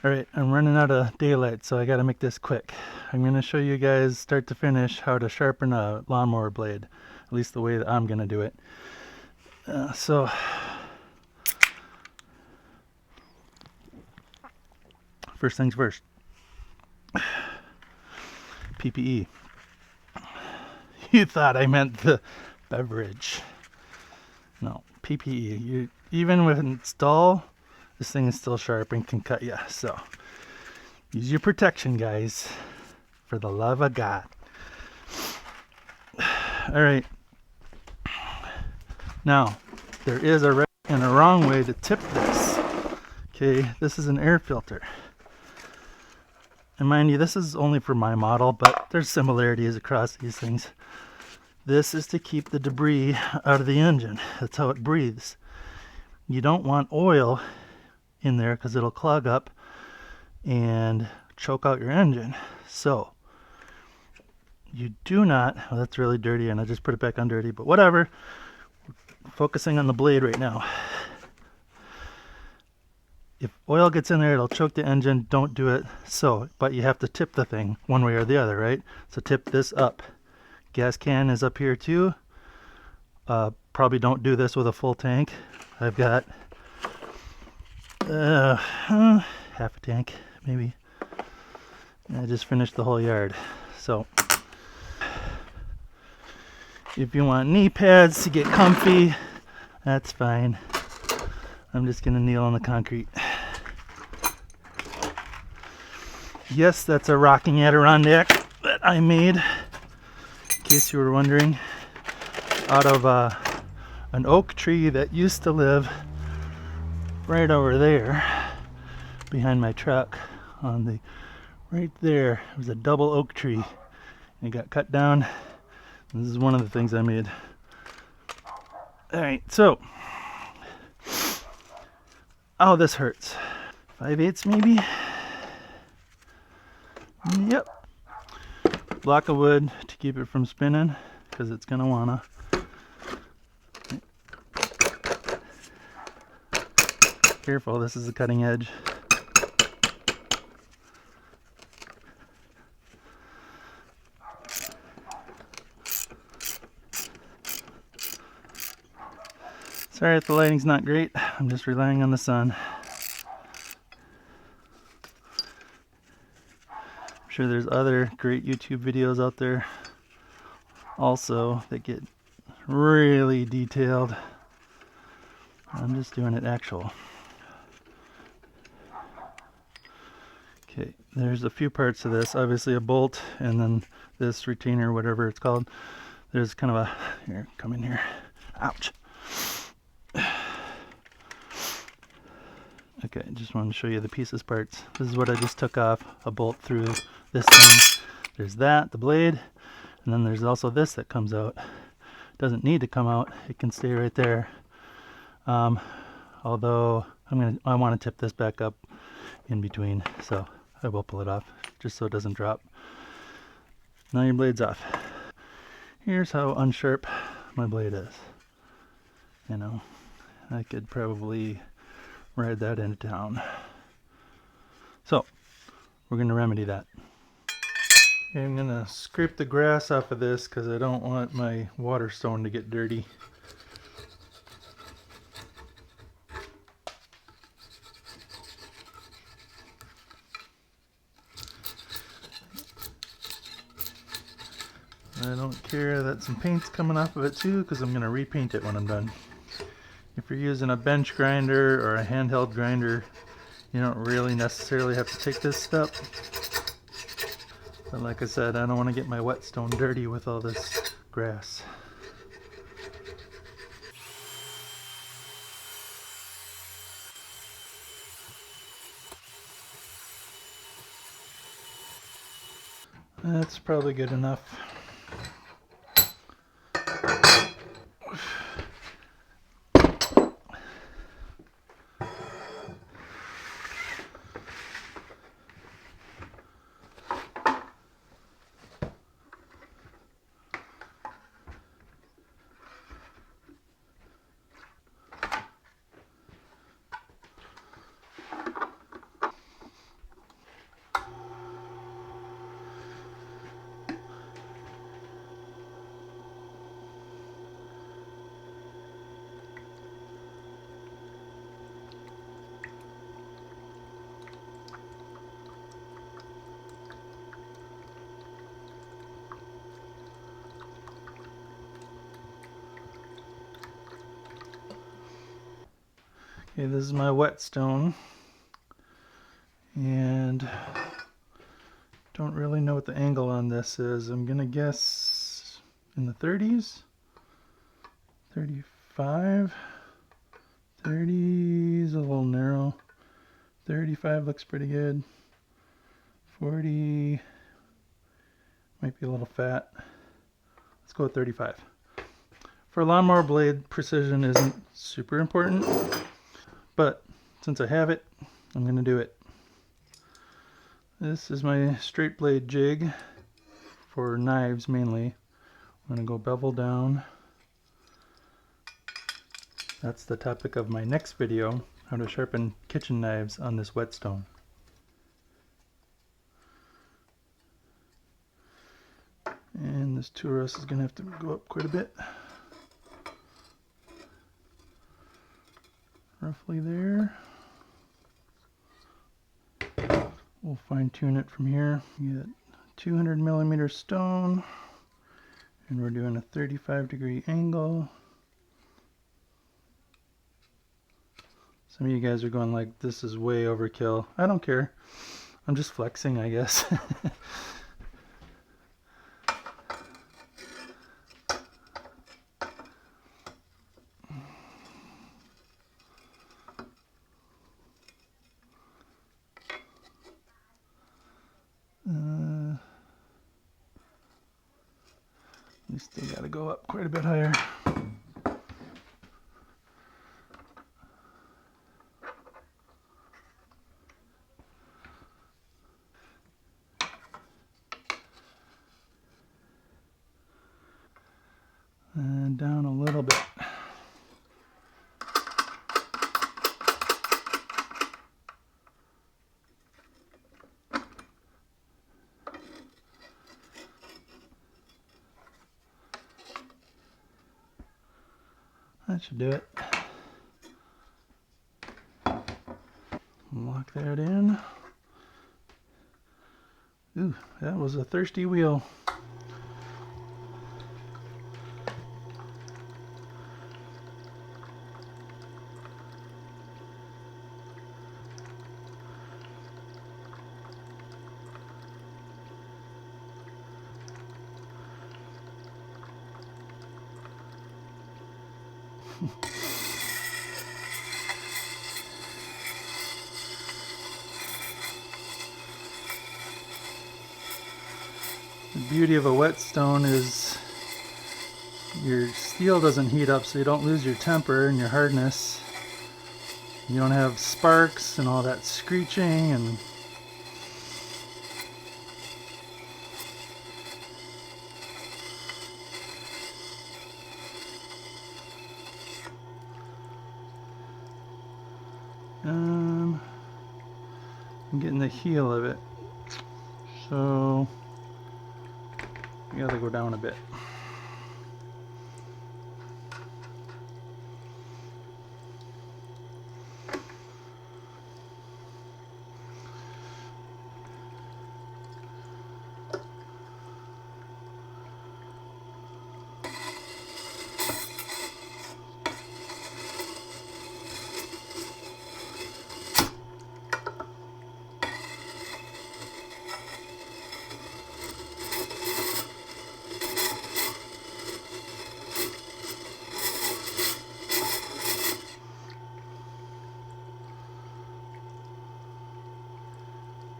Alright, I'm running out of daylight, so I gotta make this quick. I'm gonna show you guys start to finish how to sharpen a lawnmower blade, at least the way that I'm gonna do it. So first things first, PPE. You thought I meant the beverage. No, PPE. Even with install, this thing is still sharp and can cut you. So use your protection, guys, for the love of God. All right. Now, there is a right and a wrong way to tip this. Okay, this is an air filter. And mind you, this is only for my model, but there's similarities across these things. This is to keep the debris out of the engine. That's how it breathes. You don't want oil in there because it'll clog up and choke out your engine. So you do not, well, that's really dirty and I just put it back on dirty, but whatever. We're focusing on the blade right now. If oil gets in there, it'll choke the engine. Don't do it. So, but you have to tip the thing one way or the other, right? So tip this up. Gas can is up here too. Probably don't do this with a full tank. I've got half a tank, maybe. I just finished the whole yard. So if you want knee pads to get comfy, that's fine. I'm just gonna kneel on the concrete. Yes, that's a rocking Adirondack that I made, in case you were wondering, out of an oak tree that used to live right over there behind my truck. On the right there, it was a double oak tree and it got cut down. This is one of the things I made. Alright, so oh, this hurts. 5/8 maybe. Yep. Block of wood to keep it from spinning, because it's gonna wanna. Careful, this is a cutting edge. Sorry if the lighting's not great. I'm just relying on the sun. I'm sure there's other great YouTube videos out there also that get really detailed. I'm just doing it actual. Okay, there's a few parts to this. Obviously a bolt, and then this retainer, whatever it's called. There's kind of a, here, come in here. Ouch. Okay, just wanted to show you the pieces parts. This is what I just took off, a bolt through this thing. There's that, the blade, and then there's also this that comes out. Doesn't need to come out, it can stay right there. Although I want to tip this back up in between, so I will pull it off just so it doesn't drop. Now your blade's off. Here's how unsharp my blade is. You know, I could probably ride that into town. So we're going to remedy that. Okay, I'm going to scrape the grass off of this because I don't want my water stone to get dirty. I don't care that some paint's coming off of it too, because I'm going to repaint it when I'm done. If you're using a bench grinder or a handheld grinder, you don't really necessarily have to take this step. But like I said, I don't want to get my whetstone dirty with all this grass. That's probably good enough. Okay, this is my whetstone, and don't really know what the angle on this is. I'm gonna guess in the 30s, 35, 30 is a little narrow, 35 looks pretty good, 40 might be a little fat. Let's go with 35. For a lawnmower blade, precision isn't super important, but since I have it, I'm going to do it. This is my straight blade jig for knives mainly. I'm going to go bevel down. That's the topic of my next video, how to sharpen kitchen knives on this whetstone. And this tool rest is going to have to go up quite a bit. Roughly there. We'll fine tune it from here. We get 200 millimeter stone, and we're doing a 35-degree angle. Some of you guys are going like, this is way overkill. I don't care. I'm just flexing, I guess. We still got to go up quite a bit higher. And down a little bit. That should do it. Lock that in. Ooh, that was a thirsty wheel. The beauty of a whetstone is your steel doesn't heat up, so you don't lose your temper and your hardness. You don't have sparks and all that screeching and I'm getting the heel of it, so I gotta go down a bit.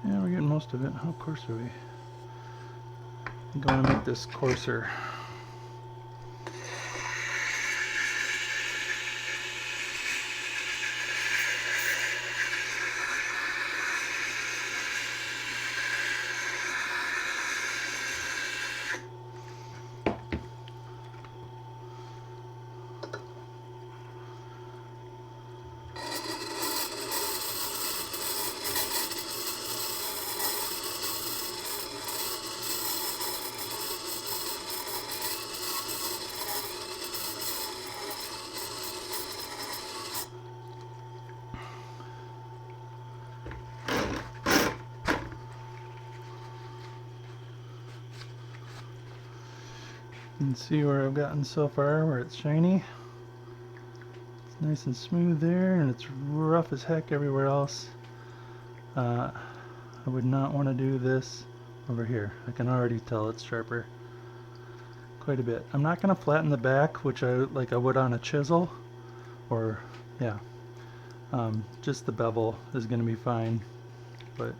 Yeah, we're getting most of it. How coarse are we? I'm going to make this coarser. You can see where I've gotten so far, where it's shiny. Nice and smooth there, and it's rough as heck everywhere else. I would not want to do this over here. I can already tell it's sharper quite a bit. I'm not going to flatten the back, which I would on a chisel, or yeah, just the bevel is going to be fine. But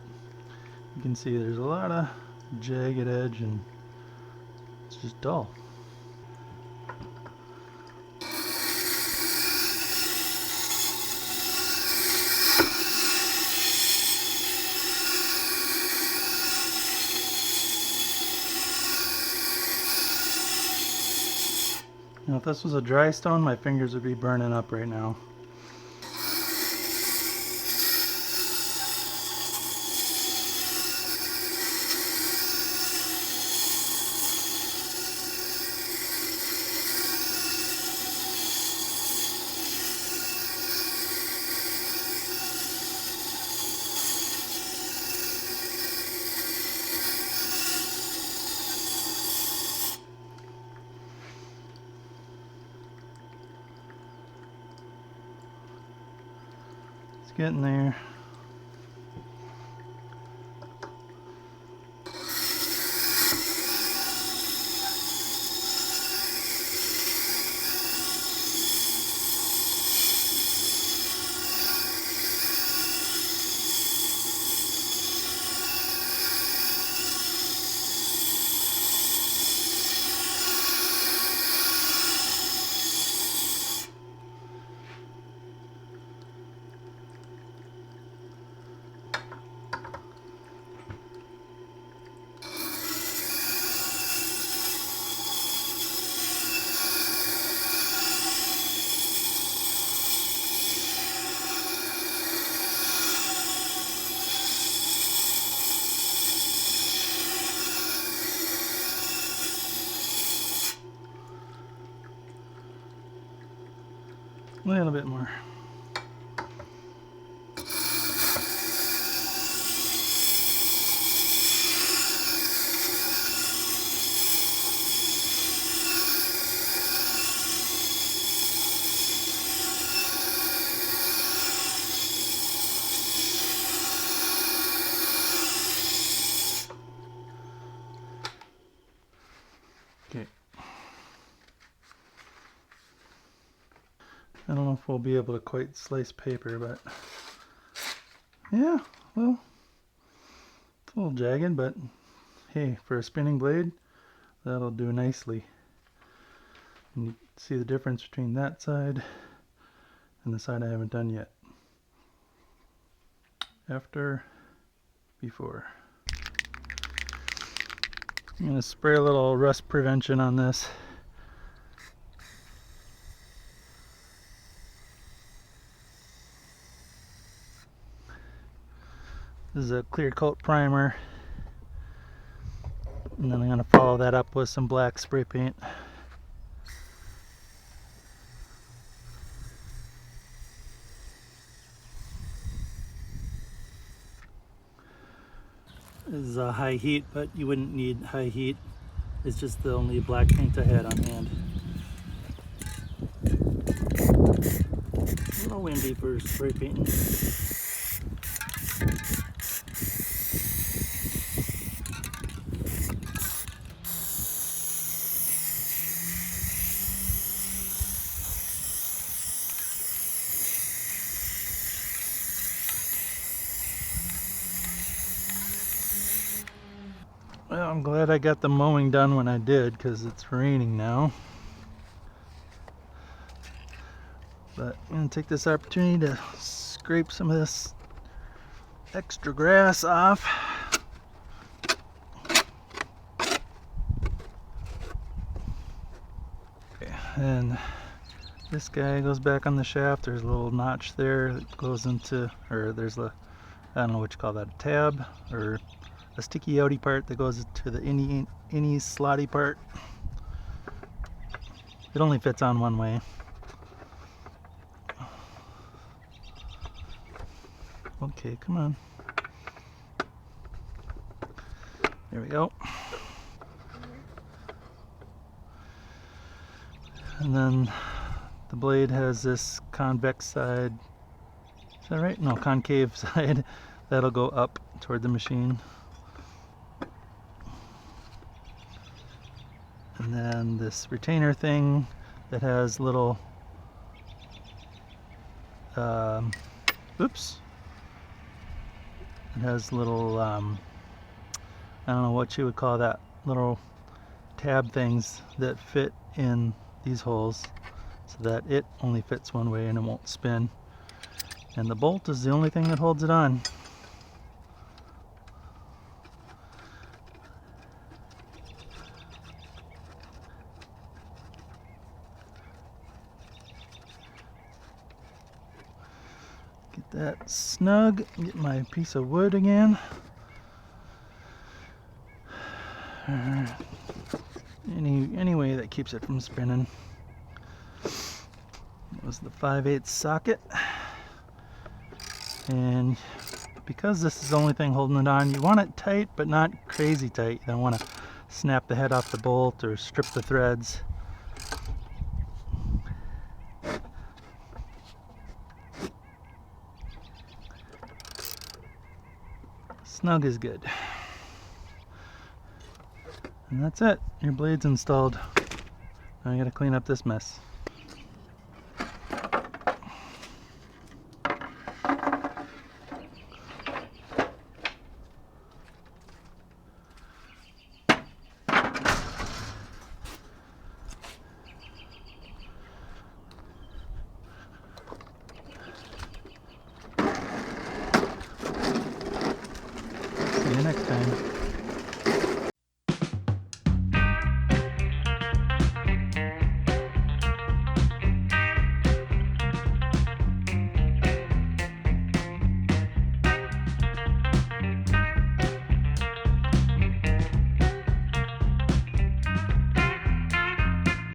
you can see there's a lot of jagged edge and it's just dull. Now if this was a dry stone, my fingers would be burning up right now. It's getting there. A little bit more. Okay. I don't know if we'll be able to quite slice paper, but yeah, well, it's a little jagged, but hey, for a spinning blade, that'll do nicely. And you see the difference between that side and the side I haven't done yet. After, before. I'm going to spray a little rust prevention on this. This is a clear coat primer, and then I'm going to follow that up with some black spray paint. This is a high heat, but you wouldn't need high heat. It's just the only black paint I had on hand. A little windy for spray painting. Well, I'm glad I got the mowing done when I did, because it's raining now. But I'm going to take this opportunity to scrape some of this extra grass off. Okay, and this guy goes back on the shaft. There's a little notch there that goes into, or there's a, I don't know what you call that, a tab, or a sticky outy part that goes to the innie slotty part. It only fits on one way. Okay, come on. There we go. And then The blade has this convex side. Is that right? No, concave side. That'll go up toward the machine. And then this retainer thing that has little, oops. It has little, I don't know what you would call that, little tab things that fit in these holes so that it only fits one way and it won't spin. And the bolt is the only thing that holds it on. Get that snug, get my piece of wood again. Any way that keeps it from spinning. That was the 5/8 socket. And because this is the only thing holding it on, you want it tight but not crazy tight. You don't want to snap the head off the bolt or strip the threads. Snug is good. And that's it. Your blade's installed. Now I gotta clean up this mess. See you next time.